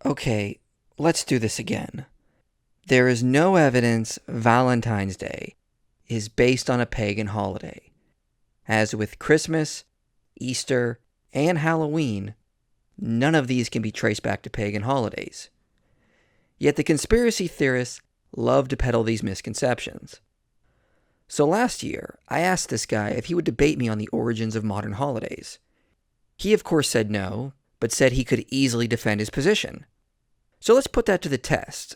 Okay, let's do this again. There is no evidence Valentine's Day is based on a pagan holiday. As with Christmas, Easter, and Halloween, none of these can be traced back to pagan holidays. Yet the conspiracy theorists love to peddle these misconceptions. So last year, I asked this guy if he would debate me on the origins of modern holidays. He of course said no, but said he could easily defend his position. So let's put that to the test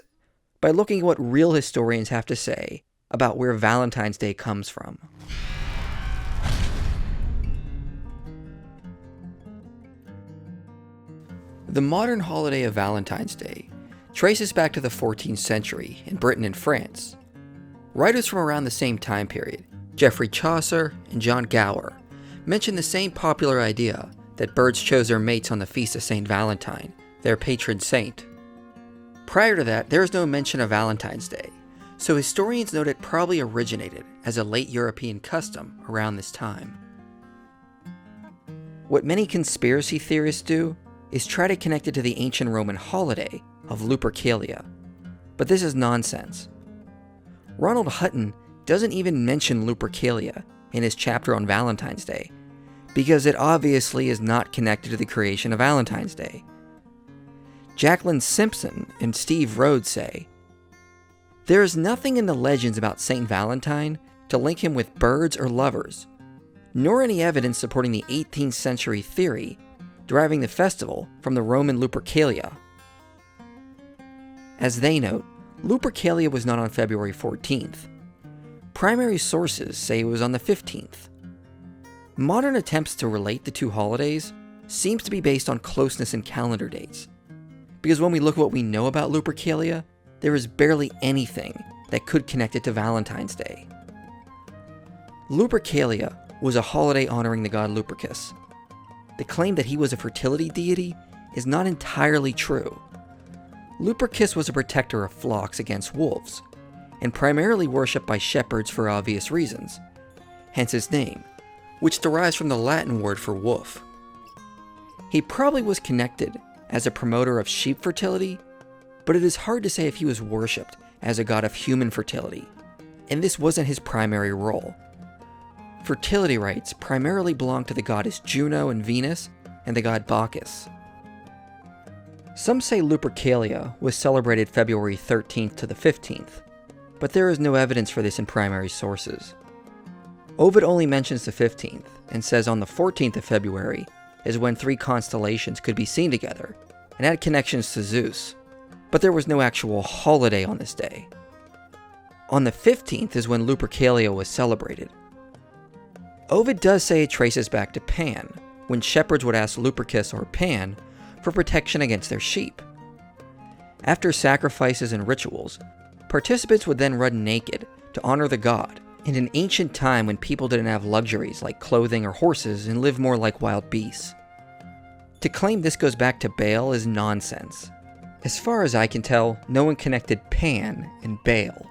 by looking at what real historians have to say about where Valentine's Day comes from. The modern holiday of Valentine's Day traces back to the 14th century in Britain and France. Writers from around the same time period, Geoffrey Chaucer and John Gower, mention the same popular idea that birds chose their mates on the feast of St. Valentine, their patron saint. Prior to that, there is no mention of Valentine's Day, so historians note it probably originated as a late European custom around this time. What many conspiracy theorists do is try to connect it to the ancient Roman holiday of Lupercalia, but this is nonsense. Ronald Hutton doesn't even mention Lupercalia in his chapter on Valentine's Day, because it obviously is not connected to the creation of Valentine's Day. Jacqueline Simpson and Steve Roud say, "There is nothing in the legends about St. Valentine to link him with birds or lovers, nor any evidence supporting the 18th century theory deriving the festival from the Roman Lupercalia." As they note, Lupercalia was not on February 14th. Primary sources say it was on the 15th. Modern attempts to relate the two holidays seems to be based on closeness in calendar dates, because when we look at what we know about Lupercalia, there is barely anything that could connect it to Valentine's Day. Lupercalia was a holiday honoring the god Lupercus. The claim that he was a fertility deity is not entirely true. Lupercus was a protector of flocks against wolves, and primarily worshipped by shepherds for obvious reasons, hence his name, which derives from the Latin word for wolf. He probably was connected as a promoter of sheep fertility, but it is hard to say if he was worshipped as a god of human fertility, and this wasn't his primary role. Fertility rites primarily belonged to the goddess Juno and Venus and the god Bacchus. Some say Lupercalia was celebrated February 13th to the 15th, but there is no evidence for this in primary sources. Ovid only mentions the 15th and says on the 14th of February is when three constellations could be seen together and had connections to Zeus, but there was no actual holiday on this day. On the 15th is when Lupercalia was celebrated. Ovid does say it traces back to Pan, when shepherds would ask Lupercus or Pan for protection against their sheep. After sacrifices and rituals, participants would then run naked to honor the god in an ancient time when people didn't have luxuries like clothing or horses and lived more like wild beasts. To claim this goes back to Baal is nonsense. As far as I can tell, no one connected Pan and Baal.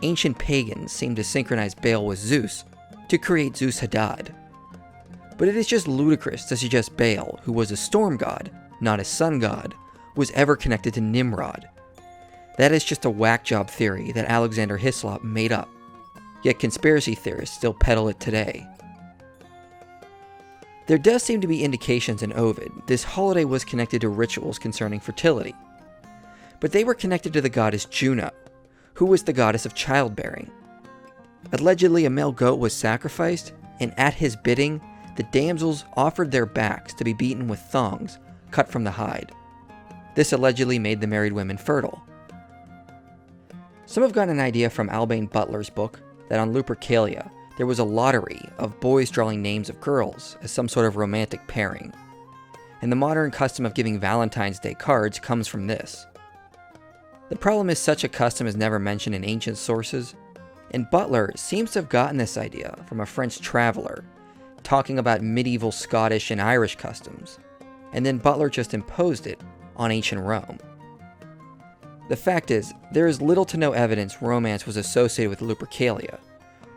Ancient pagans seem to synchronize Baal with Zeus to create Zeus Hadad. But it is just ludicrous to suggest Baal, who was a storm god, not a sun god, was ever connected to Nimrod. That is just a whack job theory that Alexander Hislop made up, yet conspiracy theorists still peddle it today. There does seem to be indications in Ovid this holiday was connected to rituals concerning fertility, but they were connected to the goddess Juno, who was the goddess of childbearing. Allegedly, a male goat was sacrificed, and at his bidding, the damsels offered their backs to be beaten with thongs cut from the hide. This allegedly made the married women fertile. Some have gotten an idea from Albane Butler's book that on Lupercalia, there was a lottery of boys drawing names of girls as some sort of romantic pairing, and the modern custom of giving Valentine's Day cards comes from this. The problem is such a custom is never mentioned in ancient sources, and Butler seems to have gotten this idea from a French traveler talking about medieval Scottish and Irish customs, and then Butler just imposed it on ancient Rome. The fact is, there is little to no evidence romance was associated with Lupercalia,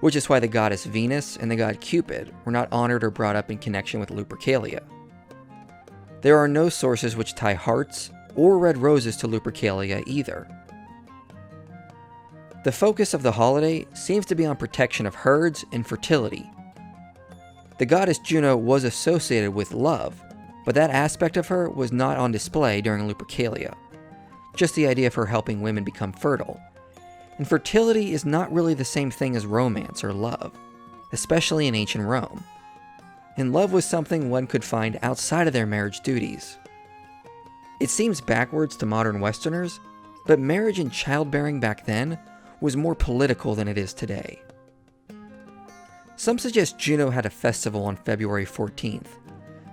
which is why the goddess Venus and the god Cupid were not honored or brought up in connection with Lupercalia. There are no sources which tie hearts or red roses to Lupercalia either. The focus of the holiday seems to be on protection of herds and fertility. The goddess Juno was associated with love, but that aspect of her was not on display during Lupercalia, just the idea of her helping women become fertile. And fertility is not really the same thing as romance or love, especially in ancient Rome. And love was something one could find outside of their marriage duties. It seems backwards to modern Westerners, but marriage and childbearing back then was more political than it is today. Some suggest Juno had a festival on February 14th,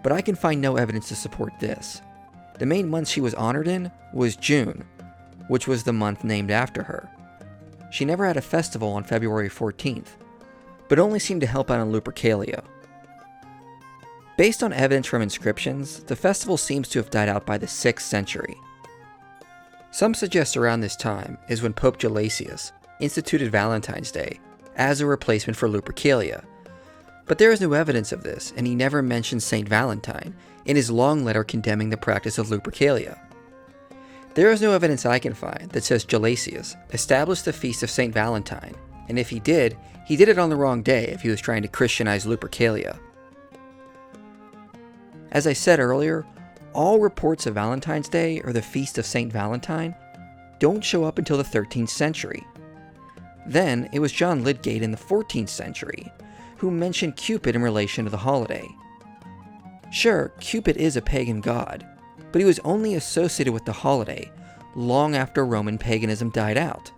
but I can find no evidence to support this. The main month she was honored in was June, which was the month named after her. She never had a festival on February 14th, but only seemed to help out on Lupercalia. Based on evidence from inscriptions, the festival seems to have died out by the 6th century. Some suggest around this time is when Pope Gelasius instituted Valentine's Day as a replacement for Lupercalia, but there is no evidence of this, and he never mentions Saint Valentine in his long letter condemning the practice of Lupercalia. There is no evidence I can find that says Gelasius established the feast of Saint Valentine, and if he did it on the wrong day if he was trying to Christianize Lupercalia. As I said earlier, all reports of Valentine's Day or the feast of Saint Valentine don't show up until the 13th century. Then it was John Lydgate in the 14th century who mentioned Cupid in relation to the holiday. Sure, Cupid is a pagan god, but he was only associated with the holiday long after Roman paganism died out.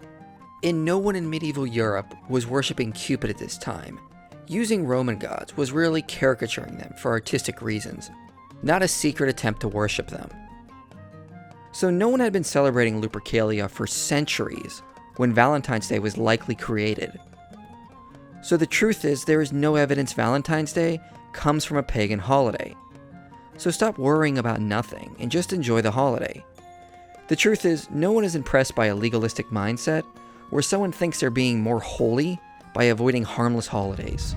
And no one in medieval Europe was worshipping Cupid at this time. Using Roman gods was really caricaturing them for artistic reasons, not a secret attempt to worship them. So no one had been celebrating Lupercalia for centuries when Valentine's Day was likely created. So the truth is, there is no evidence Valentine's Day comes from a pagan holiday. So stop worrying about nothing and just enjoy the holiday. The truth is, no one is impressed by a legalistic mindset where someone thinks they're being more holy by avoiding harmless holidays.